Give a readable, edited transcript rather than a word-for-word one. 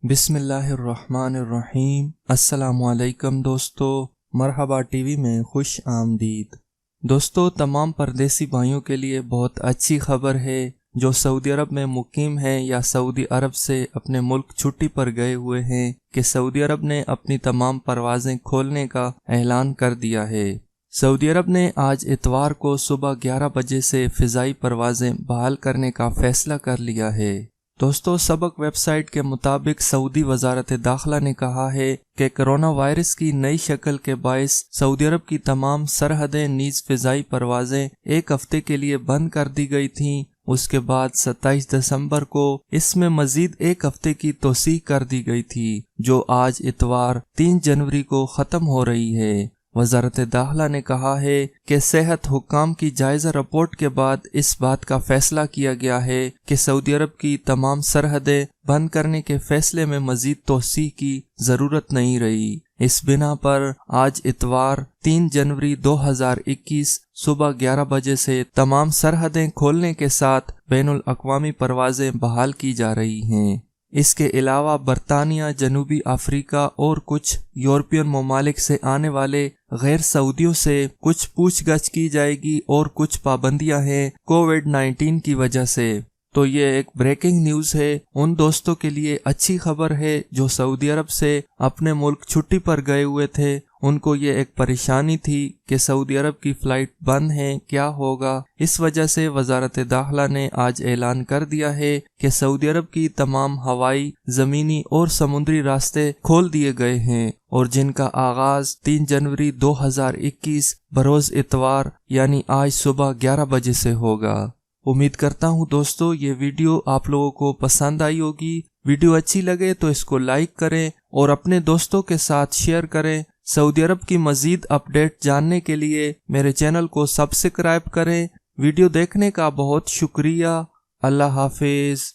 बिस्मिल्लाहिर्रहमानिर्रहीम। अस्सलाम वालेकुम दोस्तों, मरहबा टीवी में खुश आमदीद। दोस्तों, तमाम परदेसी भाइयों के लिए बहुत अच्छी खबर है जो सऊदी अरब में मुकीम हैं या सऊदी अरब से अपने मुल्क छुट्टी पर गए हुए हैं कि सऊदी अरब ने अपनी तमाम परवाजें खोलने का ऐलान कर दिया है। सऊदी अरब ने आज इतवार को सुबह 11 बजे से फ़िज़ाई परवाजें बहाल करने का फैसला कर लिया है। दोस्तों, सबक वेबसाइट के मुताबिक सऊदी वजारत दाखिला ने कहा है कि कोरोना वायरस की नई शक्ल के बायस सऊदी अरब की तमाम सरहदें नीज फ़िज़ाई परवाजें एक हफ्ते के लिए बंद कर दी गई थीं। उसके बाद 27 दिसंबर को इसमें मजीद एक हफ्ते की तोसीह कर दी गई थी, जो आज इतवार 3 जनवरी को ख़त्म हो रही है। वजारत दाखिला ने कहा है कि सेहत हुक्काम की जायजा रिपोर्ट के बाद इस बात का फैसला किया गया है कि सऊदी अरब की तमाम सरहदें बंद करने के फैसले में मजीद तोसीह की जरूरत नहीं रही। इस बिना पर आज इतवार 3 जनवरी 2021 सुबह 11 बजे से तमाम सरहदें खोलने के साथ बैनुल अक़वामी परवाजें बहाल की जा रही हैं। इसके अलावा बरतानिया, जनूबी अफ्रीका और कुछ यूरोपियन ममालिक से आने वाले गैर सऊदियों से कुछ पूछगछ की जाएगी और कुछ पाबंदियां हैं कोविड-19 की वजह से। तो ये एक ब्रेकिंग न्यूज़ है। उन दोस्तों के लिए अच्छी खबर है जो सऊदी अरब से अपने मुल्क छुट्टी पर गए हुए थे। उनको ये एक परेशानी थी कि सऊदी अरब की फ़्लाइट बंद है, क्या होगा। इस वजह से वजारत दाखिला ने आज ऐलान कर दिया है कि सऊदी अरब की तमाम हवाई, ज़मीनी और समुद्री रास्ते खोल दिए गए हैं और जिनका आगाज 3 जनवरी 2021 बरोज़ इतवार यानी आज सुबह 11 बजे से होगा। उम्मीद करता हूँ दोस्तों ये वीडियो आप लोगों को पसंद आई होगी। वीडियो अच्छी लगे तो इसको लाइक करें और अपने दोस्तों के साथ शेयर करें। सऊदी अरब की मजीद अपडेट जानने के लिए मेरे चैनल को सब्सक्राइब करें। वीडियो देखने का बहुत शुक्रिया। अल्लाह हाफिज।